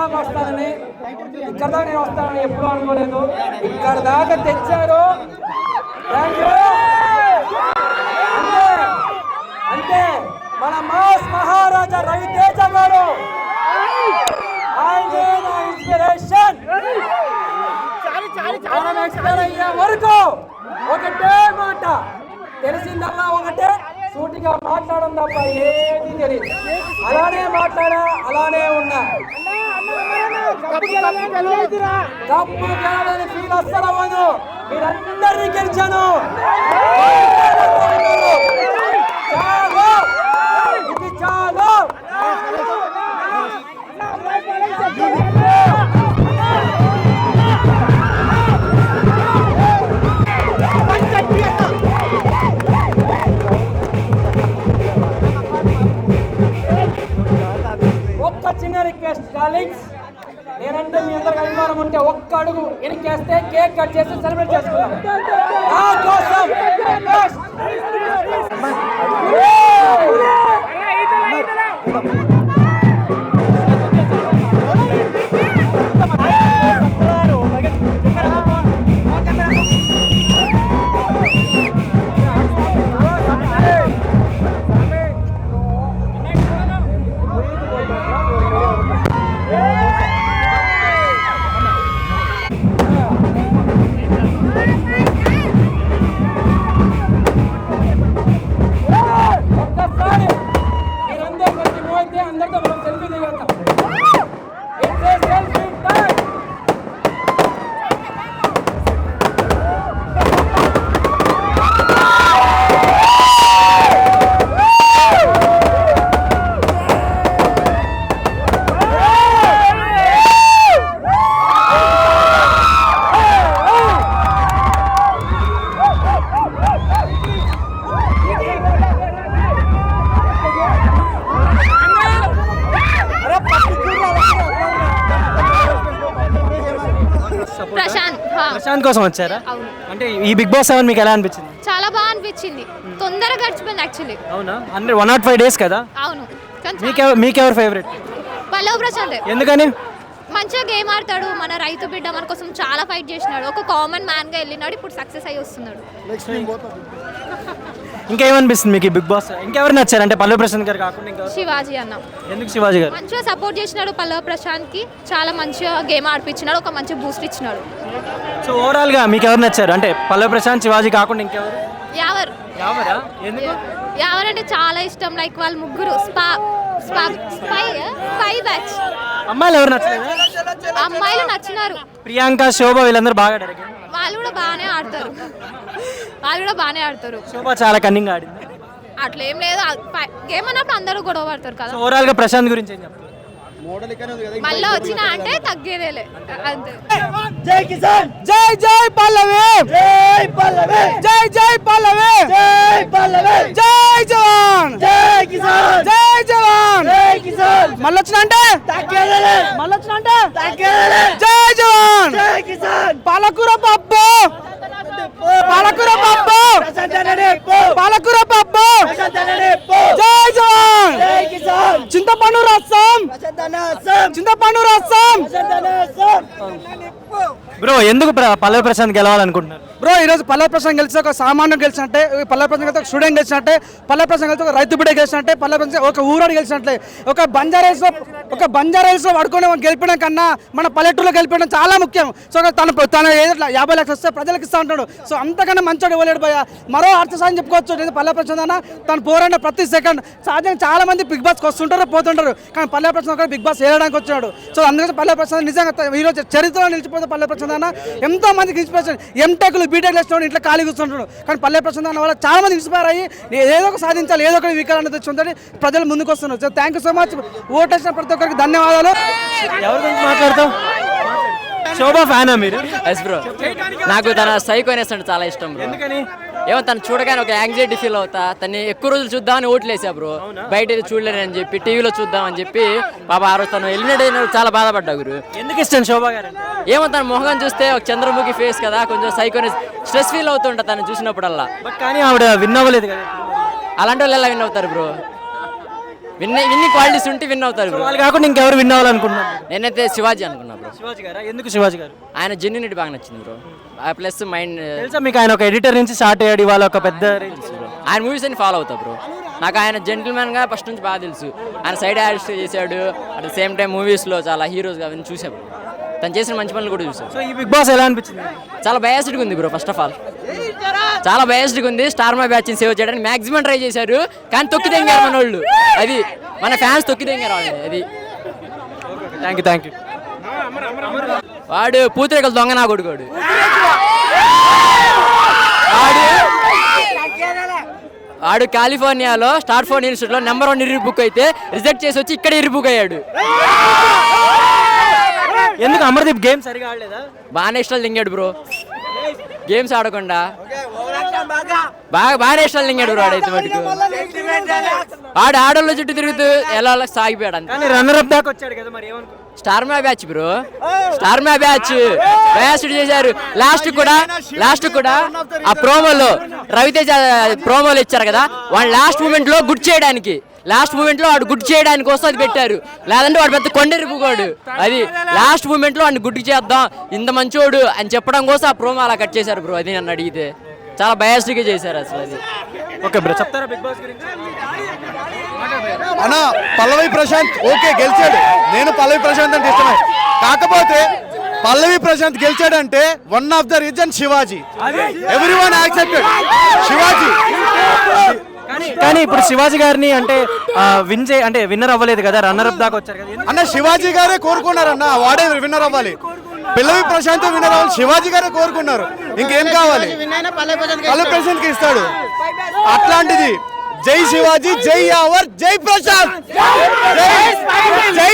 దాకా వస్తానని, ఇక్కడ దాకా నేను వస్తానని ఎప్పుడు అనుకోలేదు. ఇక్కడ దాకా తెచ్చారు. అంటే మన మాస్ మహారాజా రవితేజ గారు, ఆయనే నా ఇన్స్పిరేషన్. మనం ఎక్స్పైర్ అయ్యే వరకు ఒకటే మాట, తెలిసిందల్లా ఒకటే, సూటిగా మాట్లాడడం తప్ప ఏది తెలియదు. అలానే మాట్లాడా, అలానే ఉన్నా. కప్పు గెలవని ఫీల్ అస్సలు అవ్వదు. మీరందరినీ గెలిచాను. చాలు, ఇది చాలు. ఒక్క చిన్న రిక్వెస్ట్ డార్లింగ్స్, నేనంటే మీ అందరికి అభిమానం ఉంటే ఒక్క అడుగు వెనక్కేస్తే కేక్ కట్ చేసి సెలబ్రేట్ చేసుకుందాం. నా కోసం ప్రశాంత్ కోసం వచ్చారా? అంటే ఈ బిగ్ బాస్ 7 మీకు ఎలా అనిపించింది? చాలా బాగా అనిపించింది. తొందరగా గడిచిపోయింది యాక్చువల్లీ. అవునా? అంటే 105 డేస్ కదా? అవును. మీకెవరు ఫేవరెట్? పల్లవ్ ప్రశాంత్. ఎందుకని? మంచిగా గేమ్ ఆడతాడు. మన రైతు బిడ్డ మన కోసం చాలా ఫైట్ చేసినాడు. ఒక కామన్ మ్యాన్ గా వెళ్ళినాడు, ఇప్పుడు సక్సెస్ అయ్యి వస్తున్నాడు. ఇంకేమనిపిస్తుంది మీకు బిగ్ బాస్? ఇంకెవరు నచ్చారు అంటే పల్లవ్ ప్రశాంత్ గారు కాకుండా? ఇంకా శివాజీ అన్న. ఎందుకు శివాజీ గారు? మంచిగా సపోర్ట్ చేసినాడు పల్లవ్ ప్రశాంత్ కి, చాలా మంచిగా గేమ్ ఆడిపించినాడు, ఒక మంచి బూస్ట్ ఇచ్చినాడు. సో ఓవరాల్ గా మీకు ఎవరు నచ్చారు అంటే పల్లవ్ ప్రశాంత్, శివాజీ కాకుండా ఇంకెవరు? యావర్ అంటే చాలా ఇష్టం. లైక్ వాళ్ళు ముగ్గురు స్పై బ్యాచ్. అమ్మాయిలు ఎవరు నచ్చలేదు? అమ్మాయిలు నచ్చినారు. ప్రియాంక, శోభ వీళ్ళందరూ బాగా ఆడారు. వాళ్ళు కూడా బాగానే ఆడతారు. శోభ చాలా కన్నింగ్ ఆడింది. అట్లా ఏం లేదు, గేమ్ అన్నప్పుడు అందరూ గొడవ పడతారు కదా. ఓవరాల్ గా ప్రశాంత్ గురించి ఏం చెప్తారు? మళ్ళీ వచ్చిన అంటే తగ్గేదేలే అంతే. జై కిసాన్, జై జై పల్లవి, జై పల్లవి, జై జై పల్లవి, జై పల్లవి, జై జవాన్, జై కిసాన్, జై జవాన్, జై కిసాన్. మళ్ళీ వచ్చిన అంటే తగ్గేదేలే, మళ్ళీ వచ్చిన అంటే తగ్గేదేలే. జై జవాన్, జై కిసాన్. పాలకూర పప్పు, పాలకూర పప్పు, పాలకూర పప్పు, జై జవాన్, జై కిసాన్. చింతపండు రసం, చింతపండు రసం. బ్రో ఎందుకు పల్లవి ప్రశాంత్ గెలవాలనుకుంటున్నారు? బ్రో ఈరోజు పల్లవి ప్రశాంత్ గెలిచి ఒక సామాన్యం గెలిచినట్టే, పల్లవి ప్రశాంత్ గెలిచి ఒక స్టూడెంట్ గెలిచినట్టే, పల్లవి ప్రశాంత్ గెలిచి ఒక రైతు బిడ్డ గెలిచినట్టే, పల్లవి ప్రశాంత్ ఒక ఊరాడు గెలిచినట్లే. ఒక బంజారాయిల్స్లో పడుకునే గెలిపడం కన్నా మన పల్లెటూరులో గెలిపడం చాలా ముఖ్యం. సో తన ఏదో 50 లక్షలు వస్తే ప్రజలకు ఇస్తా ఉంటాడు. సో అంతకన్నా మంచోడు ఇవ్వలేడు భయ. మరో అర్థసాయం చెప్పుకోవచ్చు. పల్లవి ప్రశాంత్ అన్న తను పోరాడిన ప్రతి సెకండ్ సహజంగా చాలా మంది బిగ్ బాస్కి వస్తుంటారు, పోతుంటారు, కానీ పల్లవి ప్రశాంత్ ఒక బిగ్ బాస్ వేయడానికి వచ్చాడు. సో అందుకని పల్లవి ప్రశాంత్ నిజంగా ఈరోజు చరిత్రలో నిలిచిపోతే పల్లవి ప్రశాంత్ అన్న ఎంతో మందికి ఇన్స్పిరేషన్. ఎంటెక్లు బీటెక్లు వేస్తున్నాడు, ఇంట్లో ఖాళీ కూర్చుంటాడు, కానీ పల్లవి ప్రశాంత్ అన్న వల్ల చాలా మంది ఇన్స్పైర్ అయ్యి ఏదో ఒక సాధించాలి, ఏదో ఒకటి వికారాన్ని తెచ్చుందని ప్రజలు ముందుకు వస్తున్నారు. So thank you so much. ఓటేసిన ప్రతి ఒక్కరికి ధన్యవాదాలు. ఎవరి గురించి మాట్లాడతాం? శోభా ఫ్యానా మీరు? ఎస్ బ్రో, నాకు తన సైకోనెస్ అంటే చాలా ఇష్టం బ్రో. ఎందుకని? ఏమో తను చూడగానే ఒక యాంగ్జైటీ ఫీల్ అవుతా. తను ఎక్కువ రోజులు చూద్దామని ఓట్లు వేసా బ్రో. బయట చూడలేనని చెప్పి టీవీలో చూద్దామని చెప్పి పాప ఆ రోజు తను ఎలిమినేట్ అయిన చాలా బాధపడ్డా గురు. ఎందుకు ఇష్టం శోభా గారు? ఏమో తన మొహం చూస్తే ఒక చంద్రముఖి ఫేస్ కదా, కొంచెం సైకోనెస్ స్ట్రెస్ ఫీల్ అవుతుంటా తను చూసినప్పుడల్లా. కానీ ఆవిడ విన్ అవ్వలేదు కదా. అలాంటి వాళ్ళు ఎలా విన్ అవుతారు బ్రో? ఇన్ని క్వాలిటీస్ ఉంటే విన్ అవుతారు బ్రో. వాళ్ళు కాకుండా ఇంకెవరు విన్ అవ్వాలనుకుంటున్నారు? నేనైతే శివాజీ అనుకున్నా బ్రో. శివాజీ గారా? ఎందుకు శివాజీ గారు? ఆయన జెన్యునిటీ బాగా నచ్చింది బ్రో. ప్లస్ మైండ్ తెలుసా మీకు ఆయన ఒక ఎడిటర్ నుంచి స్టార్ట్ అయ్యాడు, ఇవాళ ఒక పెద్ద రేంజ్. ఆయన మూవీస్ అని ఫాలో అవుతా బ్రో. నాకు ఆయన జెంటిల్మెన్గా ఫస్ట్ నుంచి బాగా తెలుసు. ఆయన సైడ్ యాక్ట్ చేశాడు, అట్ ద సేమ్ టైం మూవీస్లో చాలా హీరోస్గా అవన్నీ చూసాను. తను చేసిన మంచి పనులు కూడా చూసాను. సో ఈ బిగ్ బాస్ ఎలా అనిపించింది? చాలా బయాస్డ్గా ఉంది బ్రో. ఫస్ట్ ఆఫ్ ఆల్ చాలా బయాస్డ్గా ఉంది. స్టార్ మా బ్యాచ్ని సేవ్ చేయడానికి మ్యాక్సిమం ట్రై చేశారు, కానీ తొక్కి తెంగారు మన వాళ్ళు. అది మన ఫ్యాన్స్ తొక్కి తెంగారు వాళ్ళు. అది థ్యాంక్ యూ. వాడు పూతరేకలు దొంగ నా కొడుకోడు. వాడు కాలిఫోర్నియాలో స్టార్ఫోర్డ్ ఇన్స్టిట్యూట్లో నెంబర్ 1 ఇర్రి బుక్ అయితే రిజెక్ట్ చేసి వచ్చి ఇక్కడ ఇర్రి బుక్ అయ్యాడు. ఎందుకు అమర్దీప్ గేమ్ సరిగా ఆడలేదా? బాగా ఇష్టాలు దింగాడు బ్రో. గేమ్స్ ఆడకుండా బాగా ఇష్టాలు దింగాడు బ్రో. ఆడైతే మటుకు ఆడోళ్ళ చుట్టూ తిరుగుతూ ఎలా సాగిపోయాడు అంతే. కానీ రన్నర్ అప్ దాకా వచ్చాడు కదా, మరి ఏమనుకో. స్టార్ మా బ్యాచ్ బ్రో. స్టార్ మా బ్యాచ్ బయాస్డ్ చేశారు. లాస్ట్ కూడా ఆ ప్రోమోలో రవితేజ ప్రోమోలు ఇచ్చారు కదా, వాడు లాస్ట్ మూమెంట్ లో గుడ్ చేయడానికి వాడు గుడ్ చేయడానికి కోసం అది పెట్టారు. లేదంటే వాడు పెద్ద కొండెరిపుకోడు. అది లాస్ట్ మూమెంట్ లో వాడిని గుడ్ చేద్దాం, ఇంత మంచోడు అని చెప్పడం కోసం ఆ ప్రోమో అలా కట్ చేశారు బ్రో. అది నన్ను అడిగితే చాలా బయాస్డ్గా చేశారు అసలు. అది ఓకే బ్రో, చెప్తారా బిగ్ బాస్ గురించి? అన్న పల్లవి ప్రశాంత్ ఓకే గెలిచాడు. నేను పల్లవి ప్రశాంత్ అంటే ఇష్టమే. కాకపోతే పల్లవి ప్రశాంత్ గెలిచాడంటే one of the reason Shivaji. Everyone accepted Shivaji. కానీ ఇప్పుడు శివాజీ గారిని అంటే విన్నర్ అవ్వలేదు కదా, రన్నర్ అప్ దాకా వచ్చారు కదా. అన్న శివాజీ గారే కోరుకున్నారన్న, వాడే విన్నర్ అవ్వాలి. పల్లవి ప్రశాంత్ విన్నర్ అవ్వాలి, శివాజీ గారే కోరుకున్నారు. ఇంకేం కావాలి? పల్లవి ప్రశాంత్ కి ఇస్తాడు. అట్లాంటిది జై శివాజీ, జై యావర్, జై ప్రశాంత్, జై